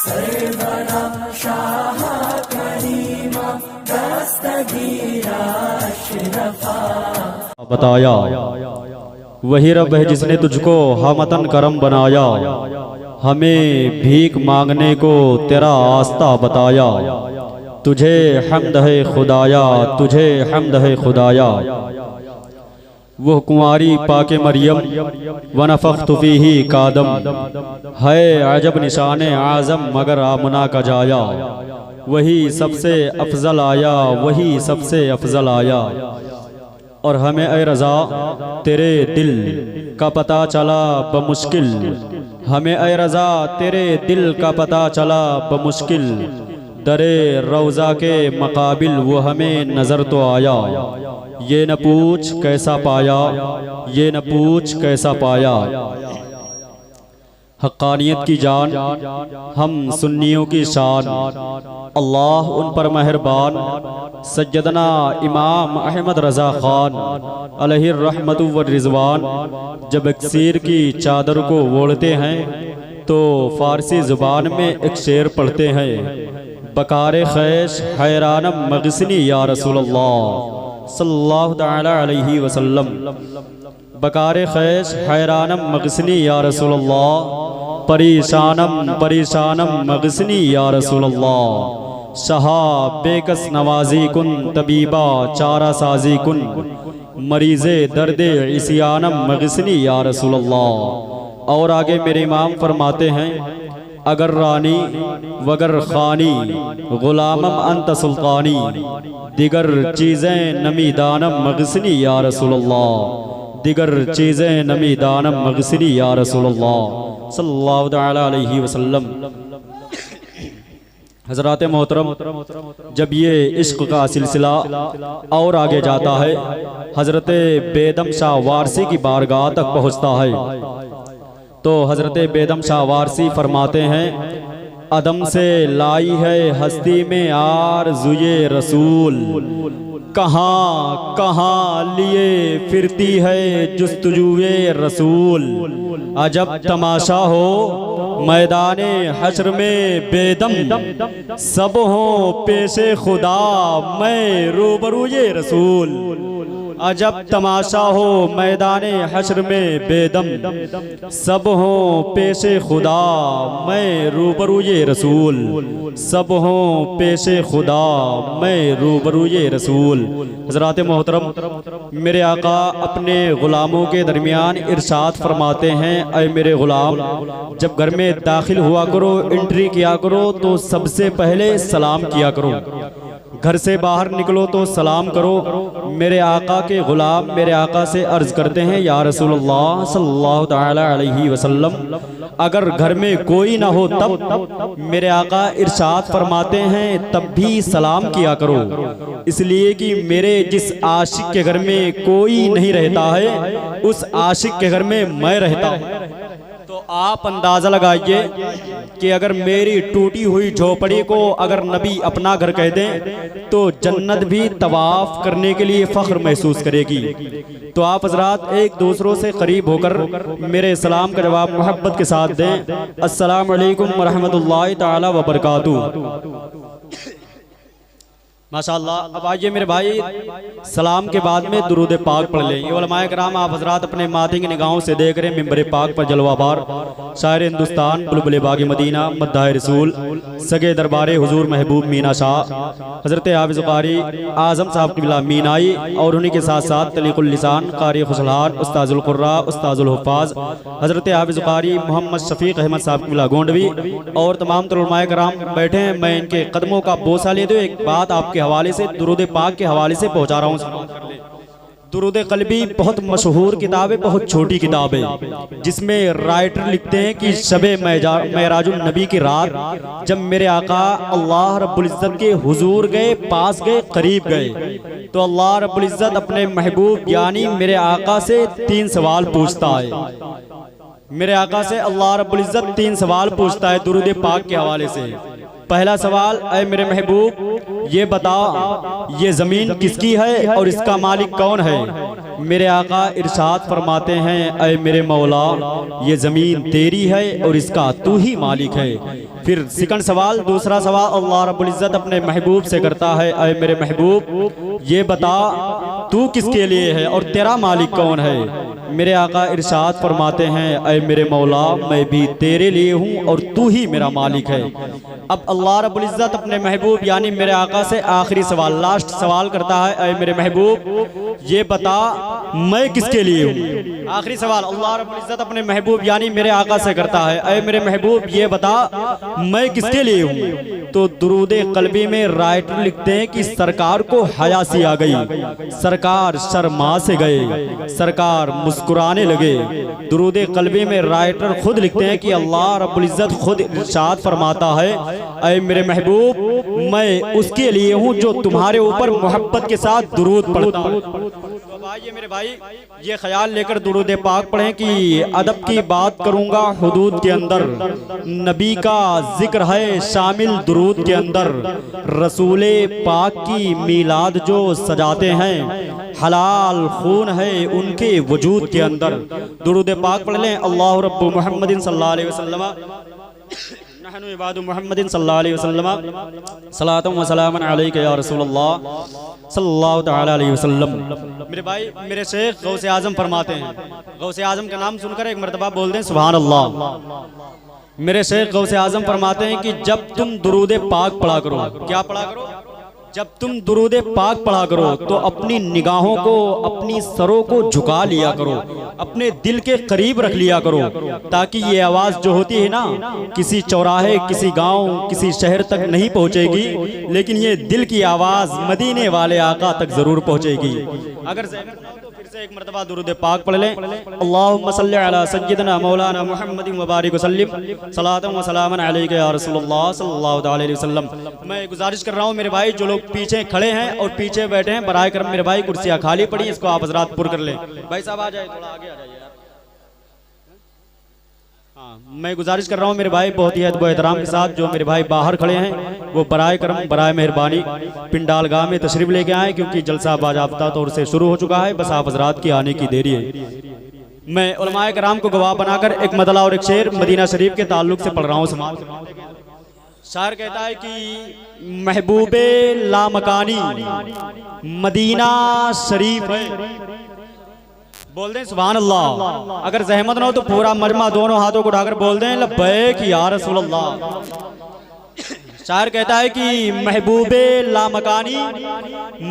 सरवरा शाह करीमा दस्तगीरा अशरफा। बताया वही रब है जिसने तुझको हमतन करम बनाया, हमें भीख मांगने को तेरा आस्ता बताया। तुझे हम्द है खुदाया, तुझे हम्द है खुदाया। वो कुंवारी पाके मरियम व नफ़ख्तु फ़ीही कादम, है अजब निशाने आज़म मगर आमना का जाया। वही सबसे अफजल आया, वही सबसे अफजल आया। और हमें ए रज़ा तेरे दिल का पता चला बमुश्किल, हमें ए रज़ा तेरे दिल का पता चला बमुश्किल। दरे रौज़ा के मकाबिल वो हमें नज़र तो आया, ये न पूछ कैसा पाया, ये न पूछ कैसा पाया। हक़ानियत की जान हम सुन्नियों की शान, अल्लाह उन पर मेहरबान। सज्जदना इमाम अहमद रज़ा ख़ान अलैहि रहमतु व रिज़वान जब अक्सीर की चादर को ओढ़ते हैं तो फ़ारसी ज़ुबान में एक शेर पढ़ते हैं, बकारे खैश हैरानम मगसनी या रसूलल्लाह सल्लल्लाहु तआला अलैहि वसल्लम। बकारे खैश हैरानम मगसनी या रसूलल्लाह, परेशानम परेशानम मगसनी या रसूलल्लाह। शहा बेकस नवाजी कुन तबीबा चारा साजी कुन, मरीज़े दर्दे इसियानम मगसनी या रसूलल्लाह। और आगे मेरे इमाम फरमाते हैं, अगर रानी वगर खानी गुलामम अंत सुल्तानी, दिगर चीज़ें नमी दानम मगसनी या रसूलल्लाह, दिगर चीज़ें नमी दानम मगसनी या रसूलल्लाह सल्लल्लाहु तआला अलैहि वसल्लम। हज़रात मोहतरम, जब ये इश्क का सिलसिला और आगे जाता है, हज़रत बेदम शाह वारसी की बारगाह तक पहुँचता है तो हज़रत बेदम शाह वारसी फरमाते हैं, अदम से लाई है हस्ती में आरज़ुए रसूल, कहाँ कहाँ लिए फिरती है जुस्तजुए रसूल। अजब तमाशा हो मैदाने हश्र में बेदम, सब हो पेशे खुदा मैं रूबरूए रसूल। अजब तमाशा हो मैदाने हश्र में बेदम, सब हो पेशे खुदा मैं रूबरूए रसूल, सब हो पेशे खुदा मैं रूबरूए रसूल। हज़रात मोहतरम, मेरे आका अपने ग़ुलामों के दरमियान इरशाद फरमाते हैं, ऐ मेरे ग़ुलाम, जब घर में दाखिल हुआ करो, एंट्री किया करो तो सबसे पहले सलाम किया करो, घर से बाहर निकलो तो सलाम करो। मेरे आका के ग़ुलाम मेरे आका से अर्ज़ करते हैं, या रसूलल्लाह सल्लल्लाहु तआला अलैहि वसल्लम, अगर घर में कोई ना हो तब मेरे आका इरशाद फरमाते हैं तब भी सलाम किया करो, इसलिए कि मेरे जिस आशिक के घर में कोई नहीं रहता है उस आशिक के घर में मैं रहता हूँ। तो आप अंदाज़ा लगाइए कि अगर मेरी टूटी हुई झोपड़ी को अगर नबी अपना घर कह दें तो जन्नत भी तवाफ़ करने के लिए फ़ख्र महसूस करेगी। तो आप हज़रात एक दूसरों से करीब होकर मेरे सलाम का जवाब मोहब्बत के साथ दें, अस्सलामु अलैकुम व रहमतुल्लाहि तआला व बरकातुहू। माशाअल्लाह। अब आइए मेरे भाई, सलाम के बाद में दुरूद पाक पढ़ लें। ये उलमाए कराम आप हज़रात अपने माथे की निगाहों से देख रहे हैं मिंबर पाक पर जलवाबार शायर हिंदुस्तान बुलबुल बाग मदीना मद्दाह रसूल सगे दरबारे हुजूर महबूब मीना शाह हज़रत हाफ़िज़ कारी आज़म साहब क़िबला मीनाई, और उन्हीं के साथ साथ तलीक़ुल लिसान कारी खुशहाल उस्ताज़ुल क़ुर्रा उस्ताज़ुल हुफ़्फ़ाज़ हज़रत हाफ़िज़ कारी मोहम्मद शफ़ीक़ अहमद साहब क़िबला गोंडवी और तमाम उलमाए कराम बैठे हैं। मैं इनके कदमों का बोसा लेते हुए एक बात आपके हवाले से दुरूद पाक के हवाले से पहुंचा रहा हूं। दुरूद क़ल्बी बहुत मशहूर किताब है, बहुत छोटी किताब है, जिसमें राइटर लिखते हैं कि शबे मेराजुन नबी की रात जब मेरे आका अल्लाह रब्बुल इज़्ज़त के हुजूर गए, पास गए, करीब गए, तो अल्लाह रब्बुल इज़्ज़त अपने महबूब यानी मेरे आका से 3 सवाल पूछता है। मेरे आका से अल्लाह रब्बुल इज़्ज़त 3 सवाल पूछता है दुरूद पाक के हवाले से। पहला सवाल, ऐ मेरे महबूब ये बता ये ज़मीन किसकी है और इसका मालिक कौन है। मेरे आका इरशाद फरमाते हैं, ऐ मेरे मौला ये ज़मीन तेरी है और इसका तू ही मालिक है। फिर सेकंड सवाल, दूसरा सवाल अल्लाह रब्बुल इज़्ज़त अपने महबूब से करता है, ऐ मेरे महबूब ये बता तू किसके लिए है और तेरा मालिक कौन है। मेरे आका इरशाद फरमाते हैं, ऐ मेरे मौला मैं भी तेरे लिए हूँ और तू ही मेरा मालिक है। अब अल्लाह रब्बुल इज़्ज़त अपने महबूब यानी मेरे आका से आखिरी सवाल, लास्ट सवाल करता है, ऐ मेरे महबूब ये बता मैं किसके लिए हूँ। आखिरी सवाल अल्लाह रब्बुल इज़्ज़त अपने महबूब यानी मेरे आका से करता है, ऐ मेरे महबूब ये बता मैं किसके लिए हूँ। तो दुरूदे क़ल्बी में राइटर लिखते हैं कि सरकार को हया सी आ गई, सरकार शर्मा से गए, सरकार मुस्कुराने लगे। दुरूदे क़ल्बी में राइटर खुद लिखते हैं कि अल्लाह रब्बुल इज़्ज़त खुद इरशाद फरमाता है, ऐ मेरे महबूब मैं उसके लिए हूँ जो तुम्हारे ऊपर मोहब्बत के साथ दुरूद पढ़ता है। तो भाई मेरे भाई ये ख्याल लेकर दुरूद पाक पढ़ें कि अदब की बात करूँगा हुदूद के अंदर, नबी का जिक्र है शामिल दुरूद के अंदर, रसूले पाक की मीलाद जो सजाते हैं हलाल खून है उनके वजूद के अंदर। दुरूद पाक पढ़ लें। अल्लाह रब्बु मुहम्मदिन सल्लल्लाहु अलैहि वसल्लम नहनु इबादु मुहम्मदिन सल्लल्लाहु अलैहि वसल्लम सलातु व सलामन अलैका या रसूलल्लाह सल्लल्लाहु तआला अलैहि वसल्लम। मेरे भाई मेरे शेख गौसे आजम फरमाते हैं, गौसे आजम का नाम सुनकर एक मर्तबा बोल दें सुभान अल्लाह। मेरे शेख गौसे आजम फरमाते हैं कि जब तुम दुरूद पाक पढ़ा करो, क्या पढ़ा करो, जब तुम दुरूद पाक पढ़ा करो तो अपनी निगाहों को अपनी सरों को झुका लिया करो, अपने दिल के करीब रख लिया करो, ताकि ये आवाज़ जो होती है ना किसी चौराहे किसी गांव किसी शहर तक नहीं पहुंचेगी, लेकिन ये दिल की आवाज़ मदीने वाले आका तक ज़रूर पहुंचेगी। अगर तो फिर से एक मरतबा दुरूद पाक पढ़ लें। अल्लाहुम्मा सल्लि अला सय्यिदना मौलाना मुहम्मदिन व बारिक वसल्लिम सलातन व सलामन अलैका या रसूलल्लाह सल्लल्लाहु अलैहि वसल्लम। मैं गुजारिश कर रहा हूँ मेरे भाई जो लोग पीछे खड़े हैं और पीछे बैठे हैं, बराए करम मेरे भाई कुर्सियाँ खाली पड़ी, इसको आप हज़रात पुर कर लें। भाई साहब आ जाए, थोड़ा आगे आ जाइए। हाँ, मैं गुजारिश कर रहा हूँ मेरे भाई बहुत ही अदब एहतराम के साथ जो मेरे भाई बाहर खड़े हैं वो बराए करम बराए मेहरबानी पिंडाल गाह में तशरीफ लेके आए, क्योंकि जलसा बाज़ाब्ता तौर से शुरू हो चुका है, बस आप हज़रात की आने की देरी है। मैं उलमाए कराम को गवाह बनाकर एक मदला और एक शेर मदीना शरीफ के ताल्लुक से पढ़ रहा हूँ। शायर कहता है कि महबूबे लामकानी मदीना शरीफ है। बोल दें सुभान अल्लाह। अगर जहमत ना हो तो पूरा मजमा दोनों हाथों को उठाकर बोल दें लब्बैक या रसूल अल्लाह। शायर कहता है कि महबूबे लामकानी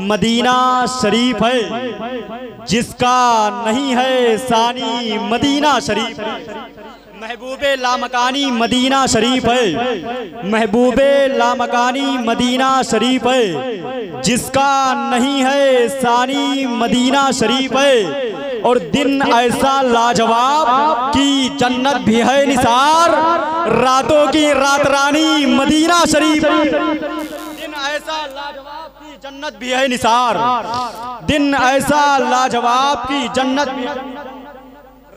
मदीना शरीफ है, जिसका नहीं है सानी मदीना शरीफ है। महबूबे लामकानी मदीना शरीफ है, महबूबे लामकानी मदीना शरीफ है, जिसका नहीं है सानी मदीना शरीफ है। और दिन ऐसा लाजवाब की जन्नत भी है निसार, रातों की रात रानी मदीना शरीफ। दिन ऐसा लाजवाब की जन्नत भी है निसार, दिन ऐसा लाजवाब की जन्नत भी है,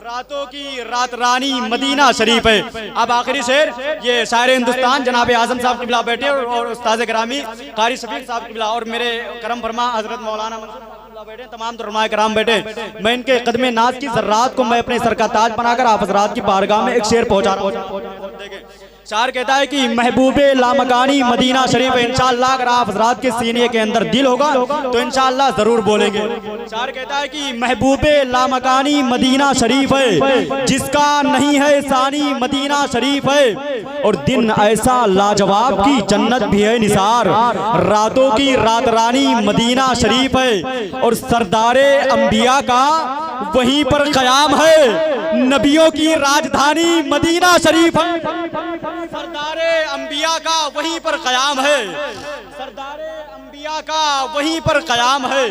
रातों की रात रानी मदीना शरीफ है। अब आखिरी शेर ये शायर हिंदुस्तान जनाब आजम साहब किबला बैठे और उस्ताद ग्रामी कारी शफीक साहब किबला और मेरे करम फरमा हजरत मौलाना बैठे, तमाम दुर्माए कराम बैठे। मैं इनके कदमे नाज की जर्रात को मैं अपने सर का ताज बनाकर आप हजरात की बारगाह में एक शेर पहुंचा रहा हूं। शायर कहता है कि महबूबे लामकानी मदीना शरीफ, इंशाअल्लाह अगर आप हजरात के सीने के अंदर दिल होगा तो इंशाअल्लाह जरूर बोलेंगे। शायर कहता है कि महबूबे लामकानी मदीना शरीफ है, जिसका नहीं है सानी मदीना शरीफ है। और दिन ऐसा लाजवाब की जन्नत भी है निसार, रातों की रात रानी मदीना शरीफ है। और सरदारे अंबिया का वहीं पर क़याम है, नबियों की राजधानी मदीना शरीफ है। सरदारे अंबिया का वहीं पर क़याम है, सरदारे अंबिया का वहीं पर क़याम है,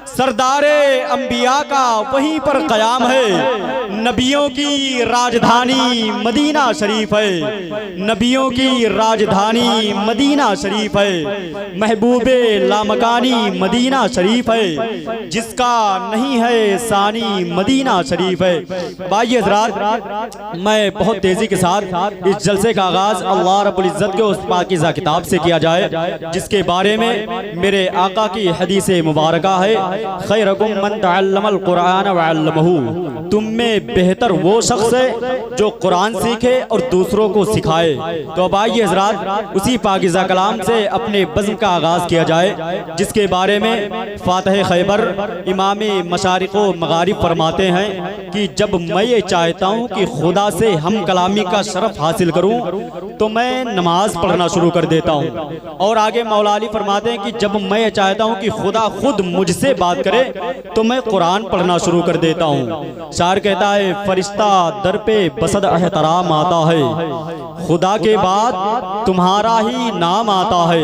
सरदारे अंबिया का वहीं पर क़याम है। नबियों की राजधानी मदीना शरीफ है, नबियों की राजधानी मदीना शरीफ है। महबूबे लामकानी मदीना शरीफ है, जिसका नहीं है सानी मदीना शरीफ है। भाई हज़रात, मैं बहुत तेज़ी के साथ इस जलसे का आगाज़ अल्लाह रब्बुल इज़्ज़त के उस पाकीज़ा किताब से किया जाए, जिसके बारे में मेरे आका की हदीस मुबारका है खैरुकुम मन तअल्लमल कुरान व अल्लमहू, तुम में बेहतर वो शख्स है जो कुरान सीखे और दूसरों को सिखाए। तो अब आइए हज़रात उसी पाकीज़ा कलाम से अपने बज़्म का आगाज़ किया जाए, जिसके बारे में फातिह खैबर इमाम मशारिक़ व मगारिब फरमाते हैं कि जब मैं ये चाहता हूँ कि खुदा से हम कलामी का शरफ हासिल करूँ तो मैं नमाज पढ़ना शुरू कर देता हूँ। और आगे मौला अली फरमाते हैं कि जब मैं ये चाहता हूँ कि खुदा खुद मुझसे बात करे तो मैं कुरान पढ़ना शुरू कर देता हूँ। शायर कहता है फरिश्ता दर पे बसद एहतराम आता है, खुदा के बाद तुम्हारा ही नाम आता है।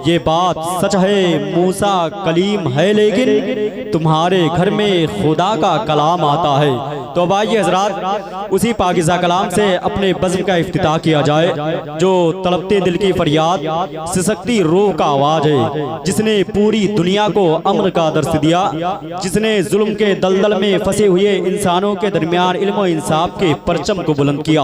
ये बात सच है मूसा कलीम है लेकिन तुम्हारे घर में खुदा का कलाम आता है। तो अब आइए हज़रात उसी पाकीज़ा कलाम से अपने बज़्म का इफ्तिताह किया जाए, जो तड़पते दिल की फरियाद सिसकती रूह का आवाज़ है, जिसने पूरी दुनिया को अमन का दर्स दिया, जिसने जुल्म के दलदल में फंसे हुए इंसानों के दरमियान इल्म और इंसाफ के परचम को बुलंद किया,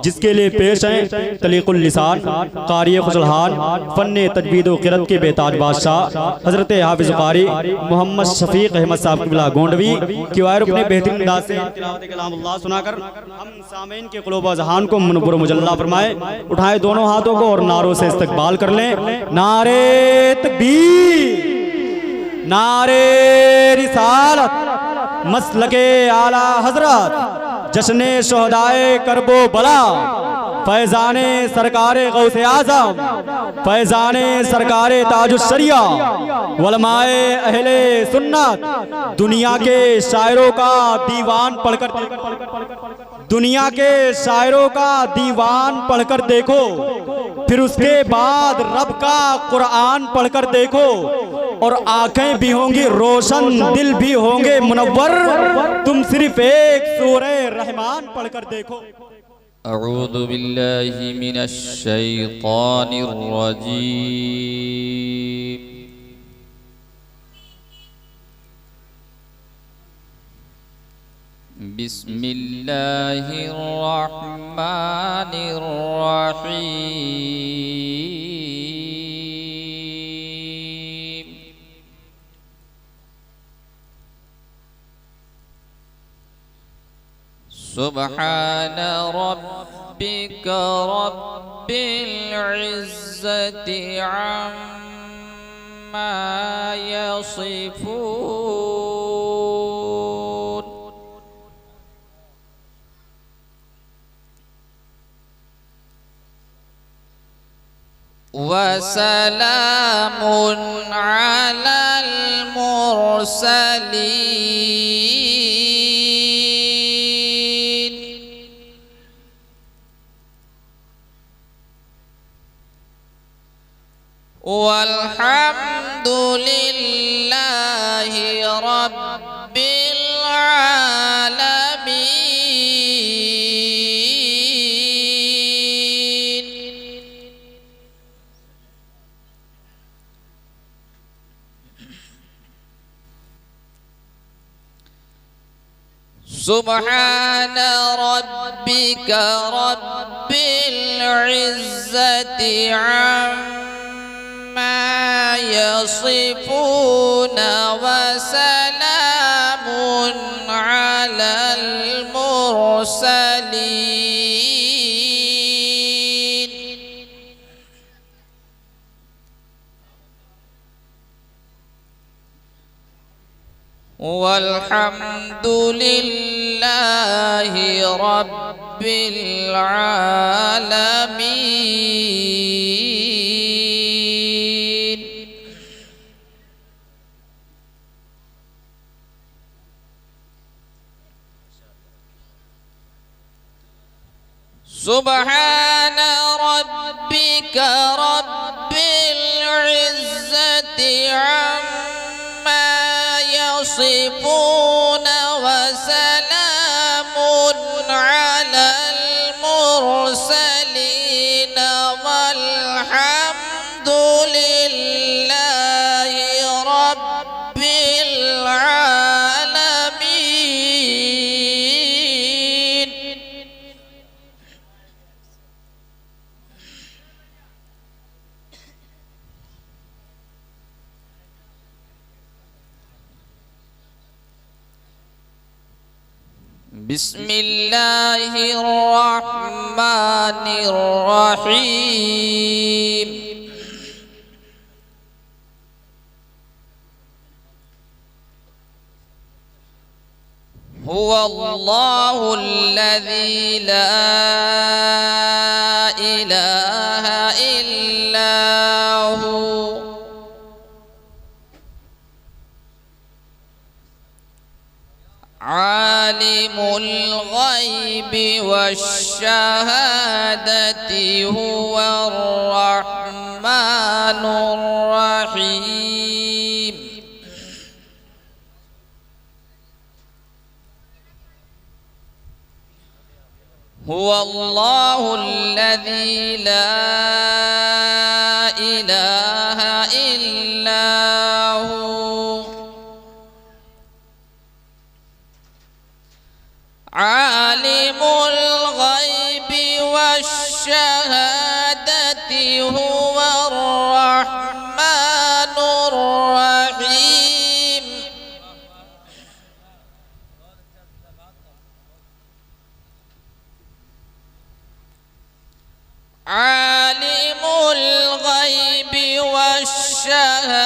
जिसके लिए पेश हैं तलीक़ुल लिसान क़ारी खुशलहान फ़न्ने तजवीद व क़िरात के बेताज बादशाह हज़रत हाफ़िज़ क़ारी मोहम्मद शफ़ीक़ अहमद साहब क़िबला गोंडवी की वायर अपने बेहतरीन अंदाज़ से तिलावत कलामुल्लाह सुनाकर हम सामीन के क़ुलूब व ज़हान को मुनव्वर मुजल्ला फरमाए। उठाए दोनों हाथों को और नारों से इस्तक़बाल कर लें। नारे तकबीर, नारे रिसालत, मसलके आला हज़रत, जश्ने शुहदाए करबो बला, फैज़ाने सरकारे गौसे आज़म, फैज़ाने सरकारे ताजुश शरिया, उलमाए अहले सुन्नत। दुनिया के शायरों का दीवान पढ़कर, दुनिया के शायरों का दीवान पढ़कर देखो, फिर उसके बाद रब का कुरान पढ़कर देखो, और आंखें भी होंगी रोशन, दिल भी होंगे मुनव्वर, तुम सिर्फ एक सूरे रहमान पढ़कर देखो। अऊज़ु बिल्लाहि मिनश शैतानिर रजीम। बिस्मिल्लाहिर रहमानिर रहीम। सुब्हान रब्बिका रब्बिल इज़्ज़ति अम्मा यसिफून, वसलामुन अलल मुरसलीन, वल्हम्दुलिल्लाहि रब्बिल आलमीन। सुब्हान रब्बिका रब्बिल इज़्ज़ति अम्मा यसिफून, वसलामुन अलल मुरसलीन, वल्हम्दुलिल्लाहि रब्बिल आलमीन। सुब्हान रब्बिका रब्बिल इज़्ज़ति अम्मा यसिफून, वसलामुन अलल मुरसलीन, वल्हम्दुलिल्लाहि रब्बिल आलमीन। बिस्मिल्लाहिर्रहमानिर्रहीम। हुवल्लाहुल्लज़ी ला इलाहा इल्ला हु आलिमुल गैबि वश्शहादति हुवर रहमानुर रहीम। हुवल्लाहुल्लज़ी ला इलाहा इल्ला हु आलिमुल गैबि वश्शहादति हुवर रहमानुर रहीम। आलिमुल गैबि वश्शहादति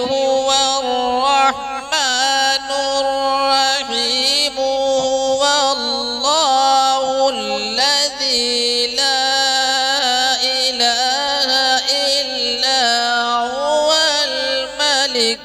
हुवर रहमानुर रहीम। हुवल्लाहुल्लज़ी ला इलाहा इल्ला हुवल मलिक